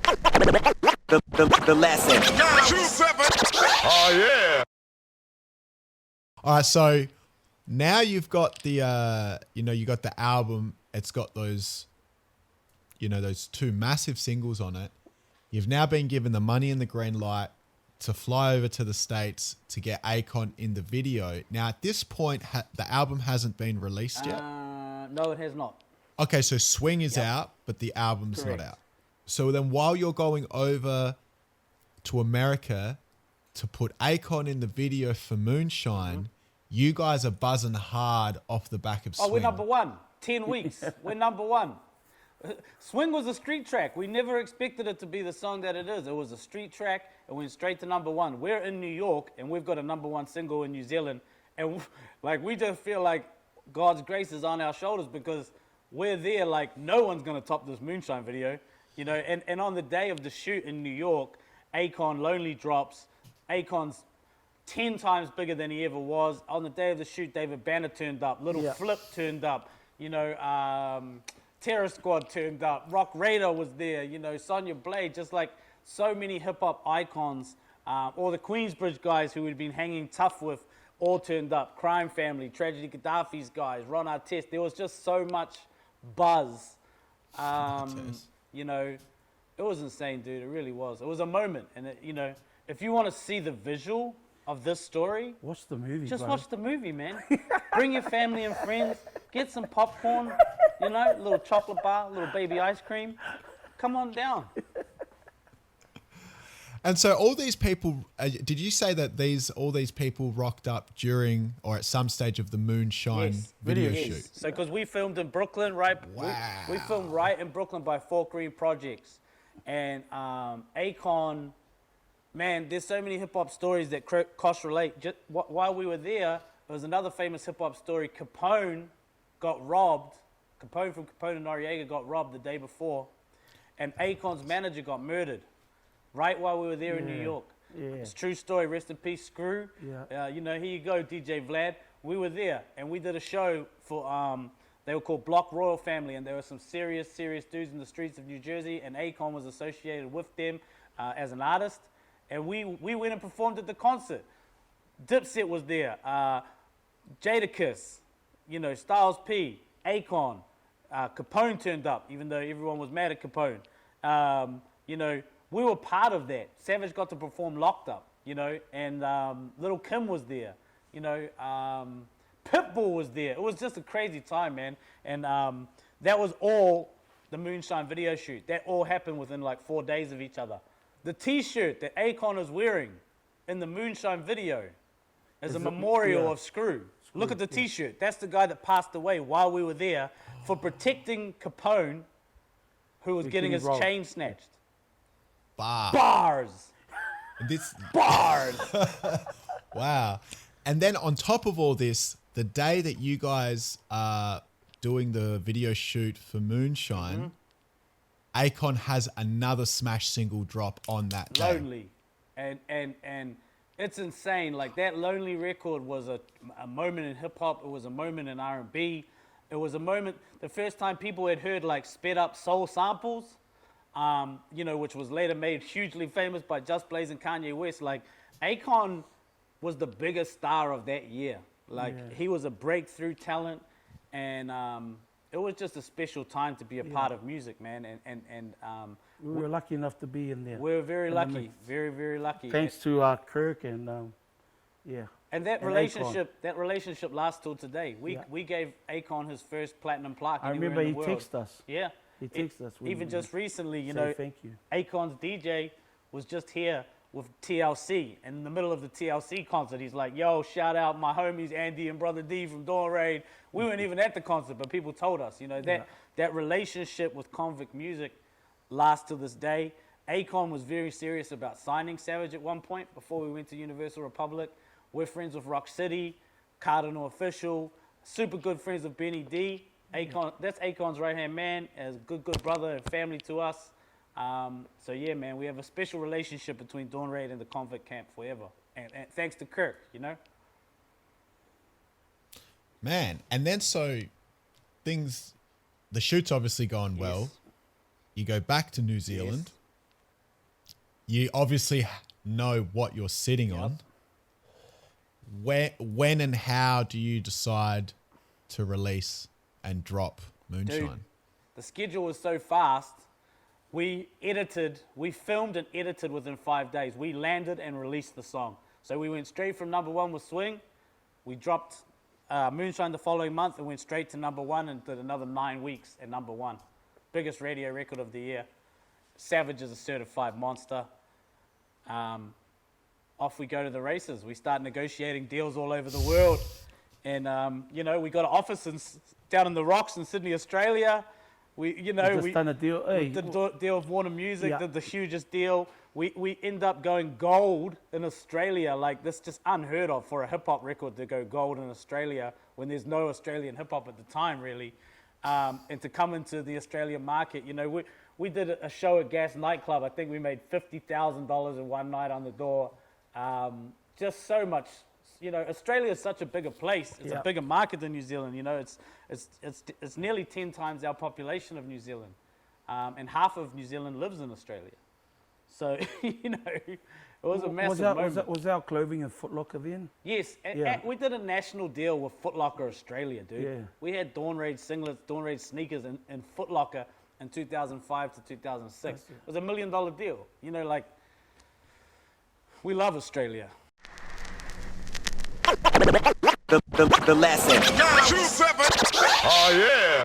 The lesson. Oh yeah. All right, so now you've got the, you got the album. It's got those, those two massive singles on it. You've now been given the money and the green light to fly over to the States to get Akon in the video. Now, at this point, the album hasn't been released yet? No, it has not. Okay, so Swing is out, but the album's Correct. not out. So then while you're going over to America to put Akon in the video for Moonshine, you guys are buzzing hard off the back of Swing. Oh, we're number one. 10 weeks. We're number one. Swing was a street track. We never expected it to be the song that it is. It was a street track. It went straight to number one. We're in New York, and we've got a number one single in New Zealand. And we just feel like God's grace is on our shoulders because we're there like no one's going to top this Moonshine video. And on the day of the shoot in New York, Akon Lonely drops. Akon's 10 times bigger than he ever was. On the day of the shoot, David Banner turned up. Little Flip turned up. Terror Squad turned up. Rock Raider was there. Sonya Blade. Just like so many hip-hop icons. All the Queensbridge guys who we'd been hanging tough with all turned up. Crime Family, Tragedy Gaddafi's guys, Ron Artest. There was just so much buzz. It was insane, dude. It really was. It was a moment. And, if you want to see the visual of this story, watch the movie. Just bro. watch the movie, man. Bring your family and friends. Get some popcorn, a little chocolate bar, a little baby ice cream. Come on down. And so all these people, did you say that all these people rocked up during or at some stage of the Moonshine video shoot? So because we filmed in Brooklyn, right? Wow. We filmed right in Brooklyn by Fort Greene Projects. And Akon, man, there's so many hip-hop stories that cross relate. Just while we were there was another famous hip-hop story. Capone got robbed. Capone from Capone and Noriega got robbed the day before. And Akon's manager got murdered right while we were there in New York. Yeah. It's a true story. Rest in peace, Screw. Yeah. Here you go, DJ Vlad. We were there, and we did a show for, they were called Block Royal Family, and there were some serious dudes in the streets of New Jersey, and Akon was associated with them as an artist. And we went and performed at the concert. Dipset was there. Jadakiss, Styles P, Akon. Capone turned up, even though everyone was mad at Capone. We were part of that. Savage got to perform Locked Up, and Lil' Kim was there. Pitbull was there. It was just a crazy time, man. And that was all the Moonshine video shoot. That all happened within like 4 days of each other. The T-shirt that Akon is wearing in the Moonshine video is a memorial of Screw. Look at the T-shirt. That's the guy that passed away while we were there for protecting Capone, who was getting his chain snatched. Bars. Bars. Wow. And then on top of all this, the day that you guys are doing the video shoot for Moonshine, Akon has another smash single drop on that day. Lonely. And it's insane. Like, that Lonely record was a moment in hip-hop. It was a moment in R&B. It was a moment, the first time people had heard, like, sped-up soul samples, which was later made hugely famous by Just Blaze and Kanye West. Like, Akon was the biggest star of that year. Like, he was a breakthrough talent, and it was just a special time to be a part of music, man. And we were lucky enough to be in there. We were very lucky, very, very lucky. Thanks to Kirk and And that and relationship, Akon. that relationship lasts till today. We gave Akon his first platinum plaque. I anywhere remember in he the world. texted us. Yeah, He texted us. Even just recently, thank you. Akon's DJ was just here with TLC. And in the middle of the TLC concert, he's like, yo, shout out my homies Andy and Brother D from Dawn Raid. We weren't even at the concert, but people told us, that relationship with Convict Music lasts to this day. Akon was very serious about signing Savage at one point before we went to Universal Republic. We're friends with Rock City, Cardinal Official, super good friends with Benny D. Akon, that's Akon's right-hand man, as a good brother and family to us. So yeah, man, we have a special relationship between Dawn Raid and the Convict Camp forever. And thanks to Kirk, Man, and then so the shoot's obviously gone well. Yes. You go back to New Zealand. you obviously know what you're sitting on. When and how do you decide to release and drop Moonshine? Dude, the schedule was so fast. We filmed and edited within 5 days. We landed and released the song. So we went straight from number one with Swing. We dropped Moonshine the following month and went straight to number one and did another 9 weeks at number one. Biggest radio record of the year. Savage is a certified monster. Off we go to the races. We start negotiating deals all over the world. And, we got an office down in the rocks in Sydney, Australia. We done a deal. Hey, did the deal with Warner Music, Yeah. did the hugest deal. We end up going gold in Australia. Like, this just unheard of for a hip-hop record to go gold in Australia when there's no Australian hip-hop at the time, really. And to come into the Australian market, we did a show at Gas Nightclub. I think we made $50,000 in one night on the door. Just so much. Australia is such a bigger place. It's a bigger market than New Zealand. It's nearly 10 times our population of New Zealand, and half of New Zealand lives in Australia. So it was a massive moment. Was our clothing in Foot Locker then? Yes, and we did a national deal with Foot Locker Australia, dude. Yeah. We had Dawn Raid singlets, Dawn Raid sneakers in Foot Locker in 2005 to 2006. It was $1 million deal. We love Australia. The last segment. 27. Oh, yeah.